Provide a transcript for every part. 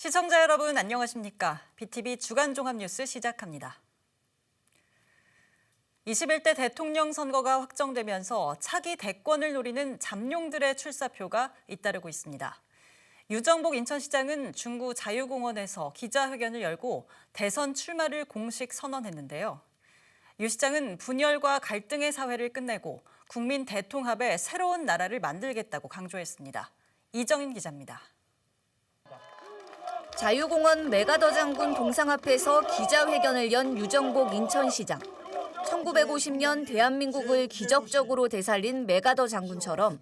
시청자 여러분 안녕하십니까? BTV 주간 종합 뉴스 시작합니다. 21대 대통령 선거가 확정되면서 차기 대권을 노리는 잠룡들의 출사표가 잇따르고 있습니다. 유정복 인천시장은 중구 자유공원에서 기자회견을 열고 대선 출마를 공식 선언했는데요. 유 시장은 분열과 갈등의 사회를 끝내고 국민 대통합의 새로운 나라를 만들겠다고 강조했습니다. 이정인 기자입니다. 자유공원 메가더 장군 동상 앞에서 기자회견을 연 유정복 인천시장. 1950년 대한민국을 기적적으로 되살린 메가더 장군처럼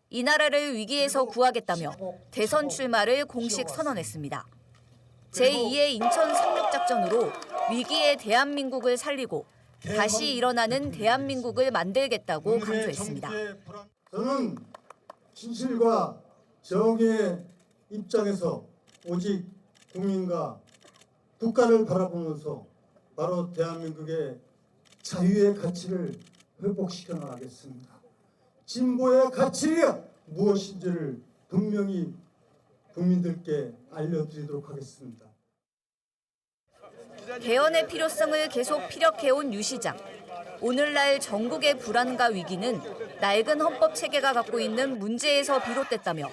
이 나라를 위기에서 구하겠다며 대선 출마를 공식 선언했습니다. 제2의 인천 상륙작전으로 위기의 대한민국을 살리고 다시 일어나는 대한민국을 만들겠다고 강조했습니다. 저는 진실과 정의의 입장에서 오직 국민과 국가를 바라보면서 바로 대한민국의 자유의 가치를 회복시켜 나가겠습니다. 진보의 가치가 무엇인지를 분명히 국민들께 알려드리도록 하겠습니다. 개헌의 필요성을 계속 피력해온 유 시장. 오늘날 전국의 불안과 위기는 낡은 헌법 체계가 갖고 있는 문제에서 비롯됐다며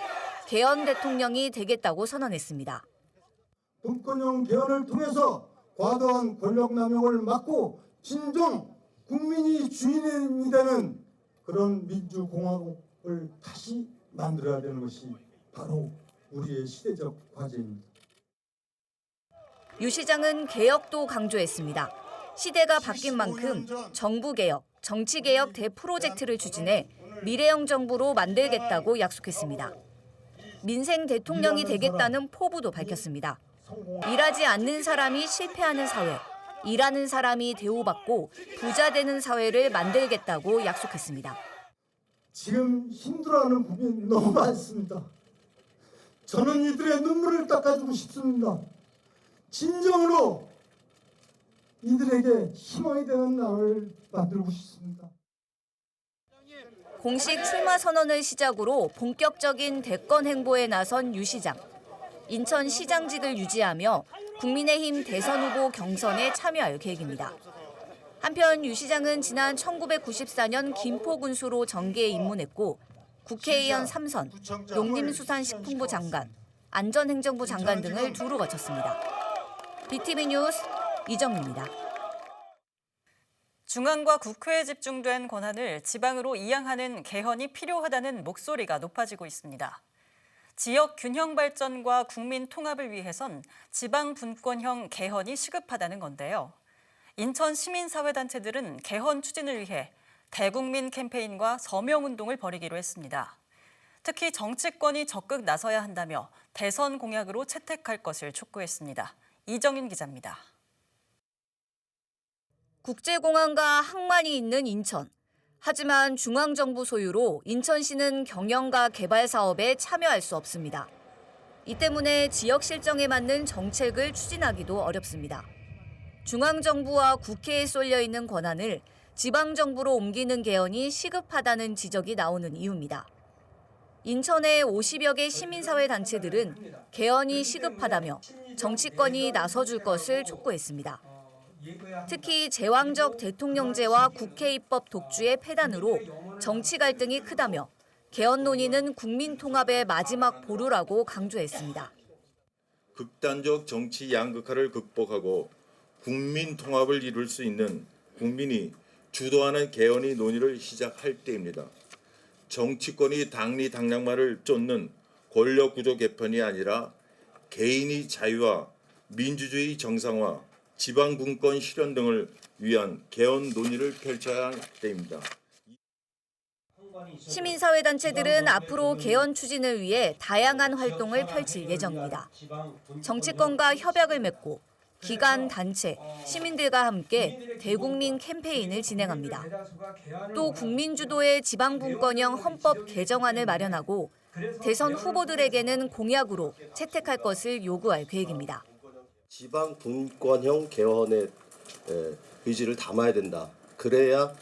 개헌 대통령이 되겠다고 선언했습니다. 분권형 개헌을 통해서 과도한 권력 남용을 막고 진정 국민이 주인이 되는 그런 민주공화국을 다시 만들어야 되는 것이 바로 우리의 시대적 과제입니다. 유 시장은 개혁도 강조했습니다. 시대가 바뀐 만큼 정부개혁, 정치개혁 대프로젝트를 추진해 미래형 정부로 만들겠다고 약속했습니다. 민생 대통령이 되겠다는 포부도 밝혔습니다. 일하지 않는 사람이 실패하는 사회, 일하는 사람이 대우받고 부자 되는 사회를 만들겠다고 약속했습니다. 지금 힘들어하는 국민 너무 많습니다. 저는 이들의 눈물을 닦아주고 싶습니다. 진정으로 이들에게 희망이 되는 날을 만들고 싶습니다. 공식 출마 선언을 시작으로 본격적인 대권 행보에 나선 유 시장. 인천시장직을 유지하며 국민의힘 대선 후보 경선에 참여할 계획입니다. 한편 유 시장은 지난 1994년 김포군수로 정계에 입문했고 국회의원 3선, 농림수산식품부 장관, 안전행정부 장관 등을 두루 거쳤습니다. BTV 뉴스 이정입니다. 중앙과 국회에 집중된 권한을 지방으로 이양하는 개헌이 필요하다는 목소리가 높아지고 있습니다. 지역 균형 발전과 국민 통합을 위해선 지방 분권형 개헌이 시급하다는 건데요. 인천 시민사회단체들은 개헌 추진을 위해 대국민 캠페인과 서명운동을 벌이기로 했습니다. 특히 정치권이 적극 나서야 한다며 대선 공약으로 채택할 것을 촉구했습니다. 이정인 기자입니다. 국제공항과 항만이 있는 인천. 하지만 중앙정부 소유로 인천시는 경영과 개발 사업에 참여할 수 없습니다. 이 때문에 지역 실정에 맞는 정책을 추진하기도 어렵습니다. 중앙정부와 국회에 쏠려 있는 권한을 지방정부로 옮기는 개헌이 시급하다는 지적이 나오는 이유입니다. 인천의 50여 개 시민사회 단체들은 개헌이 시급하다며 정치권이 나서줄 것을 촉구했습니다. 특히 제왕적 대통령제와 국회 입법 독주의 폐단으로 정치 갈등이 크다며 개헌 논의는 국민 통합의 마지막 보루라고 강조했습니다. 극단적 정치 양극화를 극복하고 국민 통합을 이룰 수 있는 국민이 주도하는 개헌의 논의를 시작할 때입니다. 정치권이 당리당략만을 쫓는 권력구조 개편이 아니라 개인의 자유와 민주주의 정상화, 지방분권 실현 등을 위한 개헌 논의를 펼쳐야 할 때입니다. 시민사회단체들은 앞으로 개헌 추진을 위해 다양한 활동을 펼칠 예정입니다. 정치권과 협약을 맺고 기관, 단체, 시민들과 함께 대국민 캠페인을 진행합니다. 또 국민 주도의 지방분권형 헌법 개정안을 마련하고 대선 후보들에게는 공약으로 채택할 것을 요구할 계획입니다. 지방 분권형 개헌의 의지를 담아야 된다. 그래야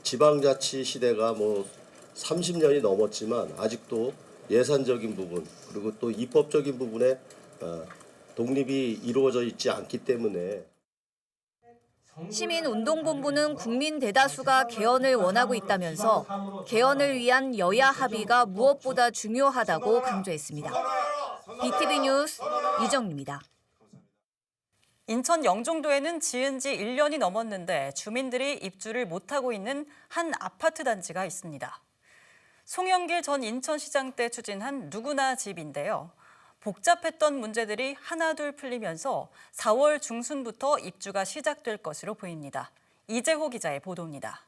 지방자치 시대가 30년이 넘었지만 아직도 예산적인 부분 그리고 또 입법적인 부분에 독립이 이루어져 있지 않기 때문에 시민운동본부는 국민 대다수가 개헌을 원하고 있다면서 개헌을 위한 여야 합의가 무엇보다 중요하다고 강조했습니다. BTV 뉴스 이정입니다. 인천 영종도에는 지은 지 1년이 넘었는데 주민들이 입주를 못하고 있는 한 아파트 단지가 있습니다. 송영길 전 인천시장 때 추진한 누구나 집인데요. 복잡했던 문제들이 하나둘 풀리면서 4월 중순부터 입주가 시작될 것으로 보입니다. 이재호 기자의 보도입니다.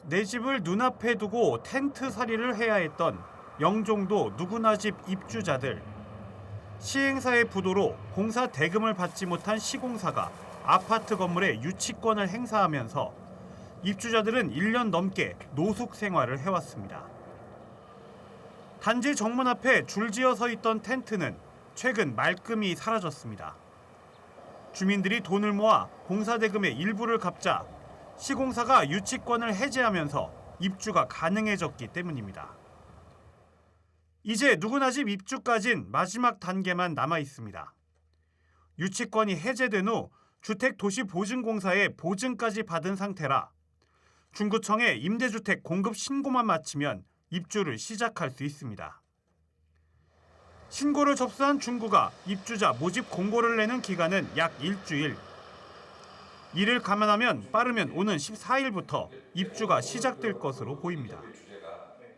내 집을 눈앞에 두고 텐트 살이를 해야 했던 영종도 누구나 집 입주자들. 시행사의 부도로 공사 대금을 받지 못한 시공사가 아파트 건물에 유치권을 행사하면서 입주자들은 1년 넘게 노숙 생활을 해왔습니다. 단지 정문 앞에 줄지어 서 있던 텐트는 최근 말끔히 사라졌습니다. 주민들이 돈을 모아 공사 대금의 일부를 갚자 시공사가 유치권을 해제하면서 입주가 가능해졌기 때문입니다. 이제 누구나 집 입주까진 마지막 단계만 남아 있습니다. 유치권이 해제된 후 주택도시보증공사의 보증까지 받은 상태라 중구청에 임대주택 공급 신고만 마치면 입주를 시작할 수 있습니다. 신고를 접수한 중구가 입주자 모집 공고를 내는 기간은 약 일주일. 이를 감안하면 빠르면 오는 14일부터 입주가 시작될 것으로 보입니다.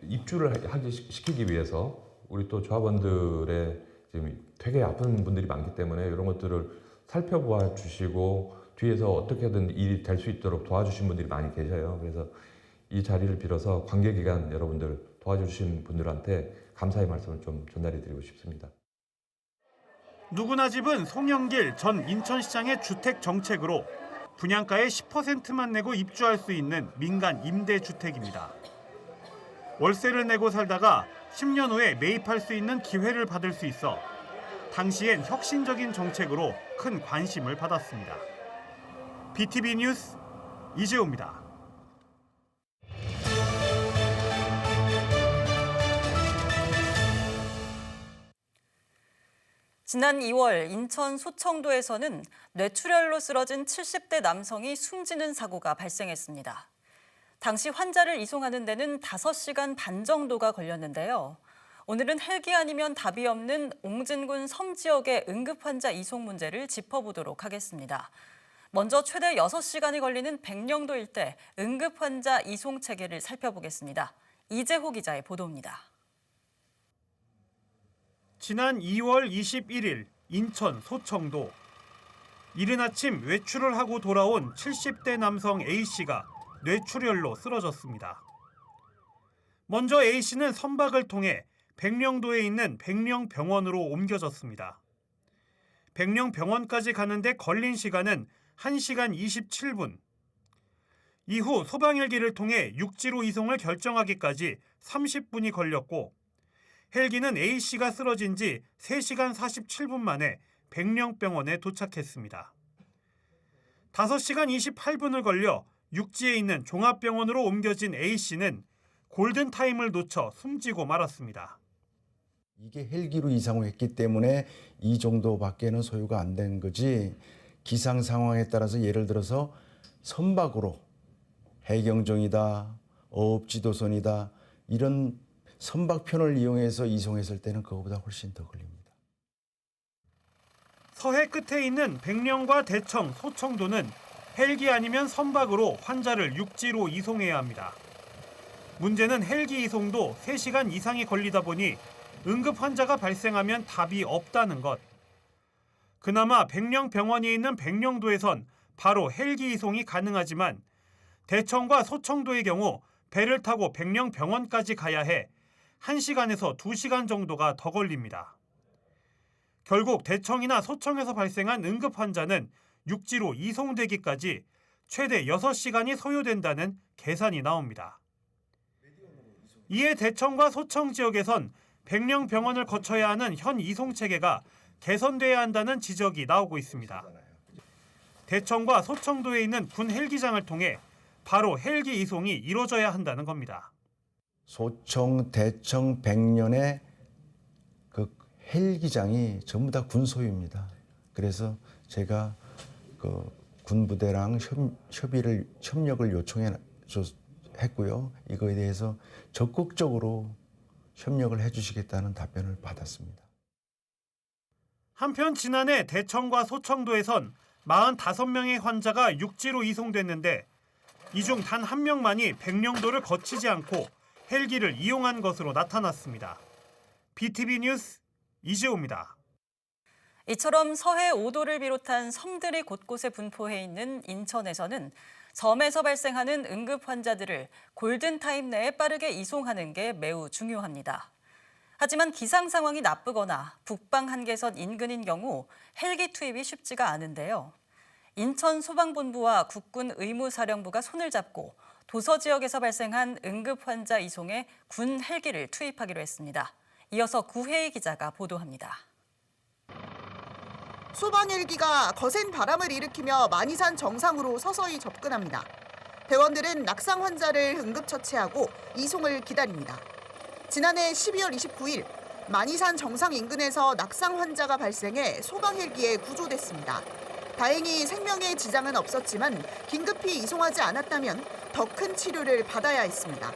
입주를 하기 시키기 위해서 우리 또 조합원들의 지금 되게 아픈 분들이 많기 때문에 이런 것들을 살펴봐 주시고 뒤에서 어떻게든 일이 될 수 있도록 도와주신 분들이 많이 계셔요. 그래서 이 자리를 빌어서 관계기관 여러분들 도와주신 분들한테 감사의 말씀을 좀 전달해 드리고 싶습니다. 누구나 집은 송영길 전 인천시장의 주택 정책으로 분양가의 10%만 내고 입주할 수 있는 민간 임대주택입니다. 월세를 내고 살다가 10년 후에 매입할 수 있는 기회를 받을 수 있어 당시엔 혁신적인 정책으로 큰 관심을 받았습니다. BTV 뉴스 이재호입니다. 지난 2월 인천 소청도에서는 뇌출혈로 쓰러진 70대 남성이 숨지는 사고가 발생했습니다. 당시 환자를 이송하는 데는 5시간 반 정도가 걸렸는데요. 오늘은 헬기 아니면 답이 없는 옹진군 섬 지역의 응급환자 이송 문제를 짚어보도록 하겠습니다. 먼저 최대 6시간이 걸리는 백령도 일대 응급환자 이송 체계를 살펴보겠습니다. 이재호 기자의 보도입니다. 지난 2월 21일 인천 소청도. 이른 아침 외출을 하고 돌아온 70대 남성 A씨가 뇌출혈로 쓰러졌습니다. 먼저 A씨는 선박을 통해 백령도에 있는 백령병원으로 옮겨졌습니다. 백령병원까지 가는데 걸린 시간은 1시간 27분. 이후 소방헬기를 통해 육지로 이송을 결정하기까지 30분이 걸렸고 헬기는 A씨가 쓰러진 지 3시간 47분 만에 백령병원에 도착했습니다. 5시간 28분을 걸려 육지에 있는 종합병원으로 옮겨진 A씨는 골든타임을 놓쳐 숨지고 말았습니다. 이게 헬기로 이상을 했기 때문에 이 정도밖에는 소요가 안 된 거지, 기상 상황에 따라서 예를 들어서 선박으로 해경정이다, 어업지도선이다 이런 선박편을 이용해서 이송했을 때는 그거보다 훨씬 더 걸립니다. 서해 끝에 있는 백령과 대청, 소청도는 헬기 아니면 선박으로 환자를 육지로 이송해야 합니다. 문제는 헬기 이송도 3시간 이상이 걸리다 보니 응급 환자가 발생하면 답이 없다는 것. 그나마 백령병원이 있는 백령도에선 바로 헬기 이송이 가능하지만 대청과 소청도의 경우 배를 타고 백령병원까지 가야 해 1시간에서 2시간 정도가 더 걸립니다. 결국 대청이나 소청에서 발생한 응급 환자는 육지로 이송되기까지 최대 6시간이 소요된다는 계산이 나옵니다. 이에 대청과 소청 지역에선 백령병원을 거쳐야 하는 현 이송 체계가 개선돼야 한다는 지적이 나오고 있습니다. 대청과 소청도에 있는 군 헬기장을 통해 바로 헬기 이송이 이루어져야 한다는 겁니다. 소청, 대청, 백령의 그 헬기장이 전부 다 군 소유입니다. 그래서 제가 그 군부대랑 협력을 요청했고요. 이거에 대해서 적극적으로 협력을 해주시겠다는 답변을 받았습니다. 한편 지난해 대청과 소청도에선 45명의 환자가 육지로 이송됐는데 이 중 단 한 명만이 백령도를 거치지 않고 헬기를 이용한 것으로 나타났습니다. BTV 뉴스 이재호입니다. 이처럼 서해 5도를 비롯한 섬들이 곳곳에 분포해 있는 인천에서는 섬에서 발생하는 응급 환자들을 골든타임 내에 빠르게 이송하는 게 매우 중요합니다. 하지만 기상 상황이 나쁘거나 북방 한계선 인근인 경우 헬기 투입이 쉽지가 않은데요. 인천 소방본부와 국군 의무사령부가 손을 잡고 도서 지역에서 발생한 응급 환자 이송에 군 헬기를 투입하기로 했습니다. 이어서 구혜희 기자가 보도합니다. 소방 헬기가 거센 바람을 일으키며 만이산 정상으로 서서히 접근합니다. 대원들은 낙상 환자를 응급 처치하고 이송을 기다립니다. 지난해 12월 29일 만이산 정상 인근에서 낙상 환자가 발생해 소방 헬기에 구조됐습니다. 다행히 생명에 지장은 없었지만 긴급히 이송하지 않았다면 더 큰 치료를 받아야 했습니다.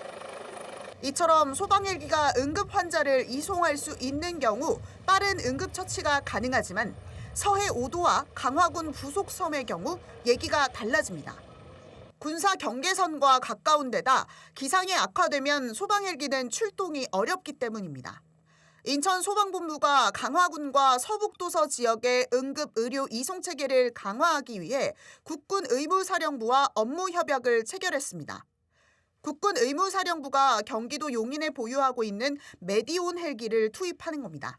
이처럼 소방 헬기가 응급 환자를 이송할 수 있는 경우 빠른 응급 처치가 가능하지만 서해 5도와 강화군 부속 섬의 경우 얘기가 달라집니다. 군사 경계선과 가까운 데다 기상이 악화되면 소방 헬기는 출동이 어렵기 때문입니다. 인천 소방본부가 강화군과 서북도서 지역의 응급 의료 이송 체계를 강화하기 위해 국군 의무사령부와 업무 협약을 체결했습니다. 국군 의무사령부가 경기도 용인에 보유하고 있는 메디온 헬기를 투입하는 겁니다.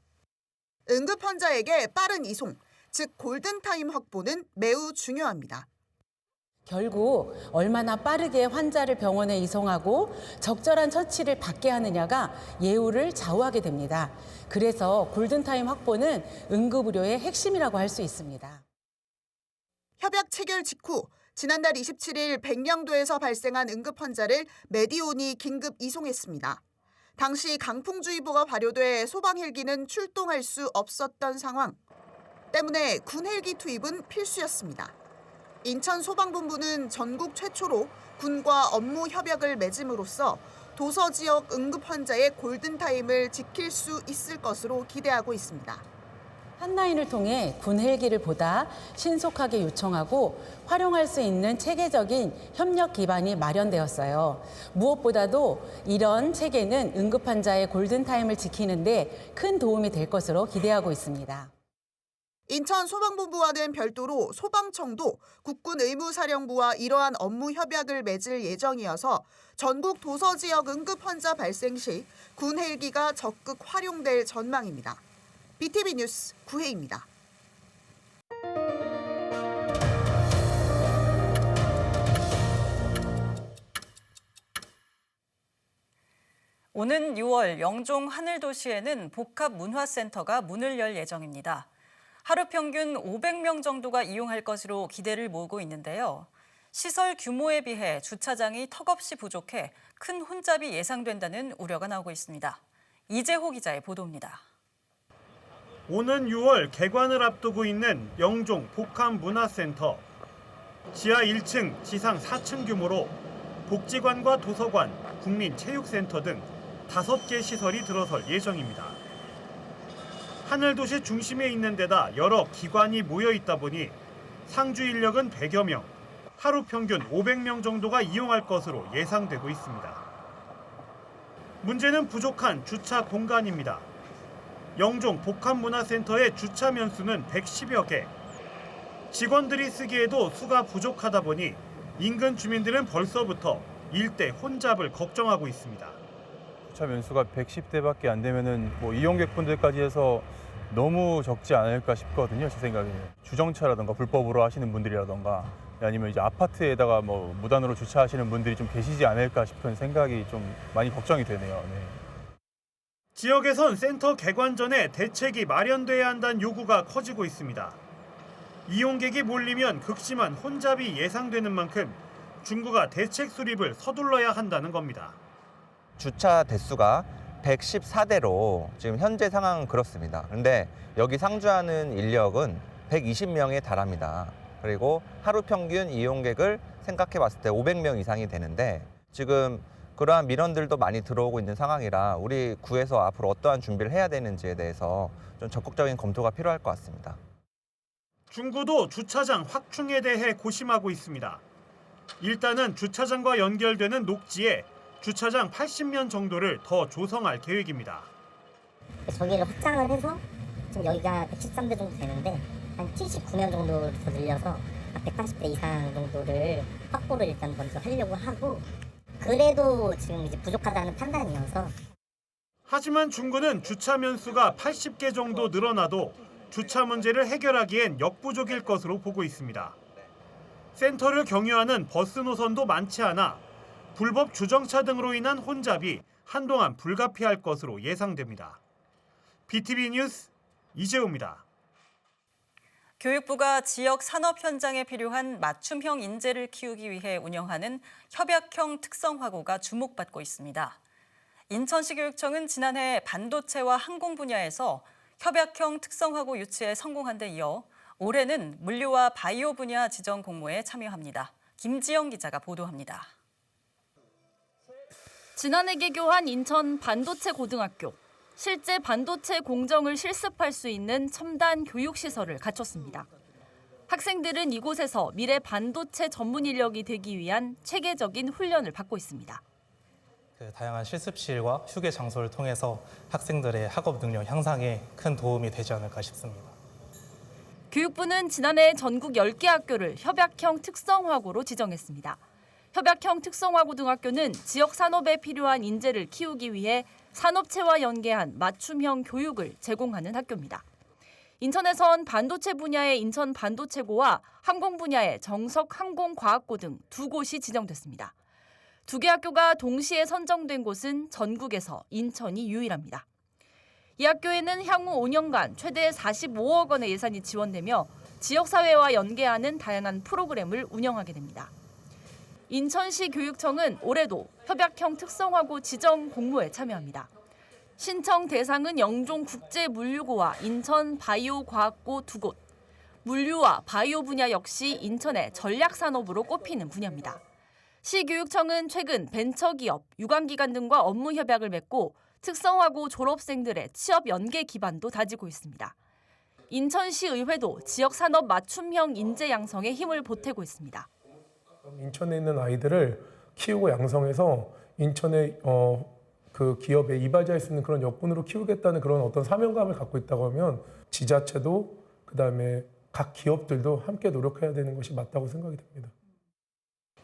응급 환자에게 빠른 이송, 즉 골든타임 확보는 매우 중요합니다. 결국 얼마나 빠르게 환자를 병원에 이송하고 적절한 처치를 받게 하느냐가 예후를 좌우하게 됩니다. 그래서 골든타임 확보는 응급의료의 핵심이라고 할 수 있습니다. 협약 체결 직후 지난달 27일 백령도에서 발생한 응급 환자를 메디온이 긴급 이송했습니다. 당시 강풍주의보가 발효돼 소방 헬기는 출동할 수 없었던 상황 때문에 군 헬기 투입은 필수였습니다. 인천 소방본부는 전국 최초로 군과 업무 협약을 맺음으로써 도서 지역 응급 환자의 골든타임을 지킬 수 있을 것으로 기대하고 있습니다. 핫라인을 통해 군 헬기를 보다 신속하게 요청하고 활용할 수 있는 체계적인 협력 기반이 마련되었어요. 무엇보다도 이런 체계는 응급 환자의 골든타임을 지키는 데 큰 도움이 될 것으로 기대하고 있습니다. 인천 소방본부와는 별도로 소방청도 국군 의무사령부와 이러한 업무 협약을 맺을 예정이어서 전국 도서 지역 응급 환자 발생 시 군 헬기가 적극 활용될 전망입니다. BTV 뉴스 구혜입니다. 오는 6월 영종 하늘도시에는 복합문화센터가 문을 열 예정입니다. 하루 평균 500명 정도가 이용할 것으로 기대를 모으고 있는데요. 시설 규모에 비해 주차장이 턱없이 부족해 큰 혼잡이 예상된다는 우려가 나오고 있습니다. 이재호 기자의 보도입니다. 오는 6월 개관을 앞두고 있는 영종 복합문화센터. 지하 1층, 지상 4층 규모로 복지관과 도서관, 국민체육센터 등 5개 시설이 들어설 예정입니다. 하늘도시 중심에 있는 데다 여러 기관이 모여 있다 보니 상주 인력은 100여 명, 하루 평균 500명 정도가 이용할 것으로 예상되고 있습니다. 문제는 부족한 주차 공간입니다. 영종 복합문화센터의 주차 면수는 110여 개. 직원들이 쓰기에도 수가 부족하다 보니 인근 주민들은 벌써부터 일대 혼잡을 걱정하고 있습니다. 주차 면수가 110대밖에 안 되면은 이용객분들까지 해서 너무 적지 않을까 싶거든요, 제 생각에는. 주정차라든가 불법으로 하시는 분들이라든가 아니면 이제 아파트에다가 무단으로 주차하시는 분들이 좀 계시지 않을까 싶은 생각이 좀 많이 걱정이 되네요. 네. 지역에선 센터 개관 전에 대책이 마련돼야 한다는 요구가 커지고 있습니다. 이용객이 몰리면 극심한 혼잡이 예상되는 만큼 중구가 대책 수립을 서둘러야 한다는 겁니다. 주차 대수가 114대로 지금 현재 상황은 그렇습니다. 그런데 여기 상주하는 인력은 120명에 달합니다. 그리고 하루 평균 이용객을 생각해 봤을 때 500명 이상이 되는데 지금 그러한 민원들도 많이 들어오고 있는 상황이라 우리 구에서 앞으로 어떠한 준비를 해야 되는지에 대해서 좀 적극적인 검토가 필요할 것 같습니다. 중구도 주차장 확충에 대해 고심하고 있습니다. 일단은 주차장과 연결되는 녹지에 주차장 80면 정도를 더 조성할 계획입니다. 저기를 확장을 해서 지금 여기가 113대 정도 되는데 한 79면 정도를 더 늘려서 180대 이상 정도를 확보를 일단 먼저 하려고 하고 그래도 지금 이제 부족하다는 판단이어서 하지만 중구는 주차면 수가 80개 정도 늘어나도 주차 문제를 해결하기엔 역부족일 것으로 보고 있습니다. 센터를 경유하는 버스 노선도 많지 않아 불법 주정차 등으로 인한 혼잡이 한동안 불가피할 것으로 예상됩니다. BTV 뉴스 이재우입니다. 교육부가 지역 산업 현장에 필요한 맞춤형 인재를 키우기 위해 운영하는 협약형 특성화고가 주목받고 있습니다. 인천시 교육청은 지난해 반도체와 항공 분야에서 협약형 특성화고 유치에 성공한 데 이어 올해는 물류와 바이오 분야 지정 공모에 참여합니다. 김지영 기자가 보도합니다. 지난해 개교한 인천 반도체 고등학교. 실제 반도체 공정을 실습할 수 있는 첨단 교육시설을 갖췄습니다. 학생들은 이곳에서 미래 반도체 전문 인력이 되기 위한 체계적인 훈련을 받고 있습니다. 다양한 실습실과 휴게 장소를 통해서 학생들의 학업 능력 향상에 큰 도움이 되지 않을까 싶습니다. 교육부는 지난해 전국 10개 학교를 협약형 특성화고로 지정했습니다. 협약형 특성화고등학교는 지역 산업에 필요한 인재를 키우기 위해 산업체와 연계한 맞춤형 교육을 제공하는 학교입니다. 인천에선 반도체 분야의 인천 반도체고와 항공 분야의 정석 항공과학고 등 두 곳이 지정됐습니다. 두 개 학교가 동시에 선정된 곳은 전국에서 인천이 유일합니다. 이 학교에는 향후 5년간 최대 45억 원의 예산이 지원되며 지역사회와 연계하는 다양한 프로그램을 운영하게 됩니다. 인천시 교육청은 올해도 협약형 특성화고 지정 공모에 참여합니다. 신청 대상은 영종국제물류고와 인천 바이오과학고 두 곳. 물류와 바이오 분야 역시 인천의 전략산업으로 꼽히는 분야입니다. 시교육청은 최근 벤처기업, 유관기관 등과 업무 협약을 맺고 특성화고 졸업생들의 취업 연계 기반도 다지고 있습니다. 인천시 의회도 지역산업 맞춤형 인재 양성에 힘을 보태고 있습니다. 인천에 있는 아이들을 키우고 양성해서 인천의 그 기업에 이바지할 수 있는 그런 여건으로 키우겠다는 그런 어떤 사명감을 갖고 있다고 하면 지자체도 그다음에 각 기업들도 함께 노력해야 되는 것이 맞다고 생각이 됩니다.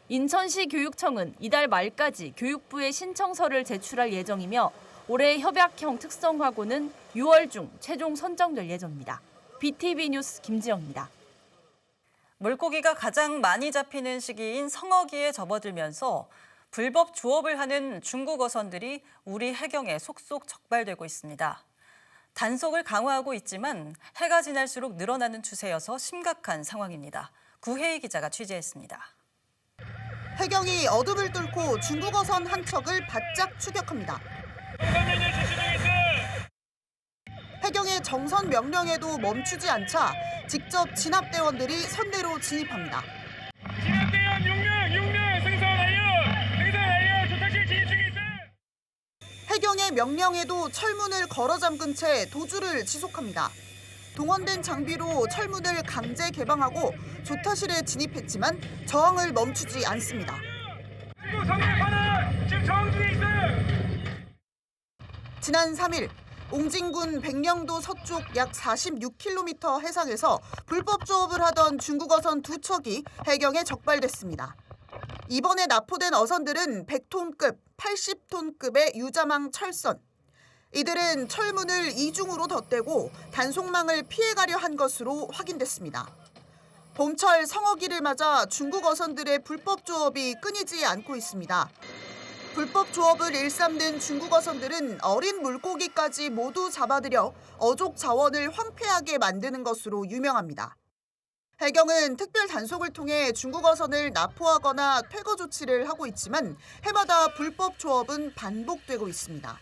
인천시 교육청은 이달 말까지 교육부에 신청서를 제출할 예정이며 올해 협약형 특성화고는 6월 중 최종 선정될 예정입니다. BTV 뉴스 김지영입니다. 물고기가 가장 많이 잡히는 시기인 성어기에 접어들면서 불법 조업을 하는 중국 어선들이 우리 해경에 속속 적발되고 있습니다. 단속을 강화하고 있지만 해가 지날수록 늘어나는 추세여서 심각한 상황입니다. 구혜희 기자가 취재했습니다. 해경이 어둠을 뚫고 중국 어선 한 척을 바짝 추격합니다. 해경의 정선 명령에도 멈추지 않자 직접 진압대원들이 선내로 진입합니다. 진압대원 6명 승선 완료 조타실 진입 중에 있어. 해경의 명령에도 철문을 걸어 잠근 채 도주를 지속합니다. 동원된 장비로 철문을 강제 개방하고 조타실에 진입했지만 저항을 멈추지 않습니다. 지금 성내파는 지금 저항 중에 있어요. 지난 3일 옹진군 백령도 서쪽 약 46km 해상에서 불법 조업을 하던 중국 어선 두 척이 해경에 적발됐습니다. 이번에 납포된 어선들은 100톤급, 80톤급의 유자망 철선. 이들은 철문을 이중으로 덧대고 단속망을 피해가려 한 것으로 확인됐습니다. 봄철 성어기를 맞아 중국 어선들의 불법 조업이 끊이지 않고 있습니다. 불법 조업을 일삼는 중국 어선들은 어린 물고기까지 모두 잡아들여 어족 자원을 황폐하게 만드는 것으로 유명합니다. 해경은 특별 단속을 통해 중국 어선을 납포하거나 퇴거 조치를 하고 있지만 해마다 불법 조업은 반복되고 있습니다.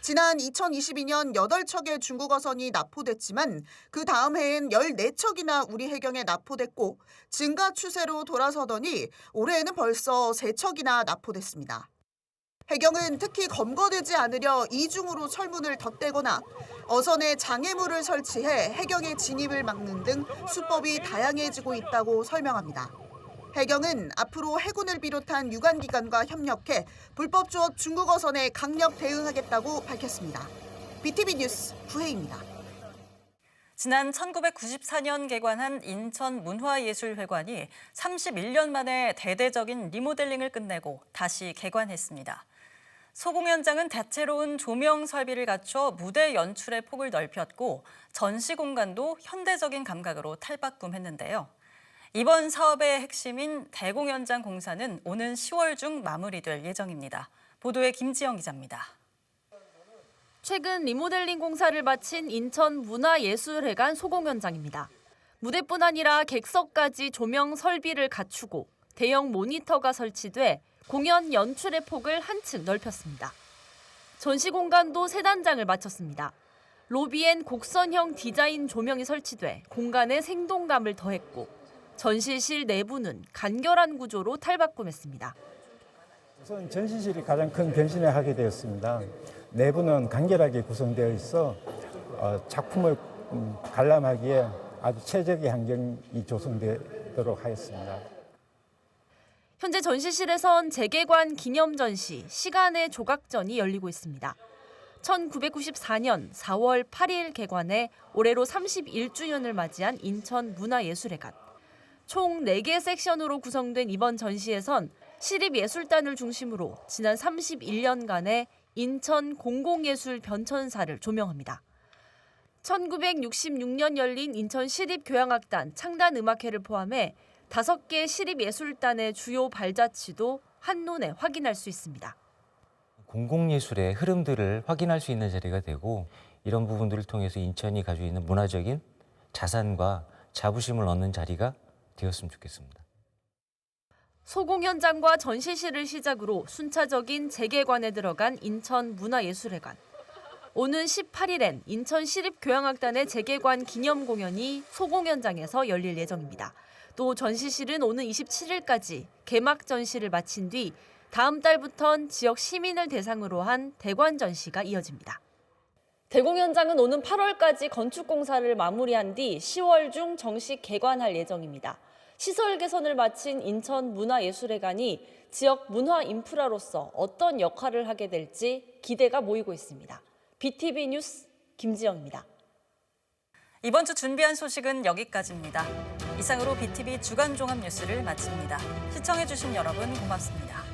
지난 2022년 8척의 중국 어선이 납포됐지만 그 다음 해엔 14척이나 우리 해경에 납포됐고 증가 추세로 돌아서더니 올해에는 벌써 3척이나 납포됐습니다. 해경은 특히 검거되지 않으려 이중으로 철문을 덧대거나 어선에 장애물을 설치해 해경의 진입을 막는 등 수법이 다양해지고 있다고 설명합니다. 해경은 앞으로 해군을 비롯한 유관기관과 협력해 불법 조업 중국 어선에 강력 대응하겠다고 밝혔습니다. BTV 뉴스 구혜입니다. 지난 1994년 개관한 인천문화예술회관이 31년 만에 대대적인 리모델링을 끝내고 다시 개관했습니다. 소공연장은 다채로운 조명 설비를 갖춰 무대 연출의 폭을 넓혔고 전시 공간도 현대적인 감각으로 탈바꿈했는데요. 이번 사업의 핵심인 대공연장 공사는 오는 10월 중 마무리될 예정입니다. 보도에 김지영 기자입니다. 최근 리모델링 공사를 마친 인천문화예술회관 소공연장입니다. 무대뿐 아니라 객석까지 조명 설비를 갖추고 대형 모니터가 설치돼 공연 연출의 폭을 한층 넓혔습니다. 전시 공간도 세 단장을 마쳤습니다. 로비엔 곡선형 디자인 조명이 설치돼 공간에 생동감을 더했고 전시실 내부는 간결한 구조로 탈바꿈했습니다. 우선 전시실이 가장 큰 변신을 하게 되었습니다. 내부는 간결하게 구성되어 있어 작품을 관람하기에 아주 최적의 환경이 조성되도록 하였습니다. 현재 전시실에선 재개관 기념 전시 시간의 조각전이 열리고 있습니다. 1994년 4월 8일 개관해 올해로 31주년을 맞이한 인천문화예술회관. 총 4개 섹션으로 구성된 이번 전시에선 시립예술단을 중심으로 지난 31년간의 인천 공공예술 변천사를 조명합니다. 1966년 열린 인천 시립교향악단 창단음악회를 포함해 5개 시립예술단의 주요 발자취도 한눈에 확인할 수 있습니다. 공공예술의 흐름들을 확인할 수 있는 자리가 되고 이런 부분들을 통해서 인천이 가지고 있는 문화적인 자산과 자부심을 얻는 자리가 되었으면 좋겠습니다. 소공연장과 전시실을 시작으로 순차적인 재개관에 들어간 인천문화예술회관. 오는 18일엔 인천시립교향악단의 재개관 기념 공연이 소공연장에서 열릴 예정입니다. 또 전시실은 오는 27일까지 개막 전시를 마친 뒤 다음 달부턴 지역 시민을 대상으로 한 대관 전시가 이어집니다. 대공연장은 오는 8월까지 건축 공사를 마무리한 뒤 10월 중 정식 개관할 예정입니다. 시설 개선을 마친 인천문화예술회관이 지역 문화 인프라로서 어떤 역할을 하게 될지 기대가 모이고 있습니다. BTV 뉴스 김지영입니다. 이번 주 준비한 소식은 여기까지입니다. 이상으로 BTV 주간 종합 뉴스를 마칩니다. 시청해주신 여러분 고맙습니다.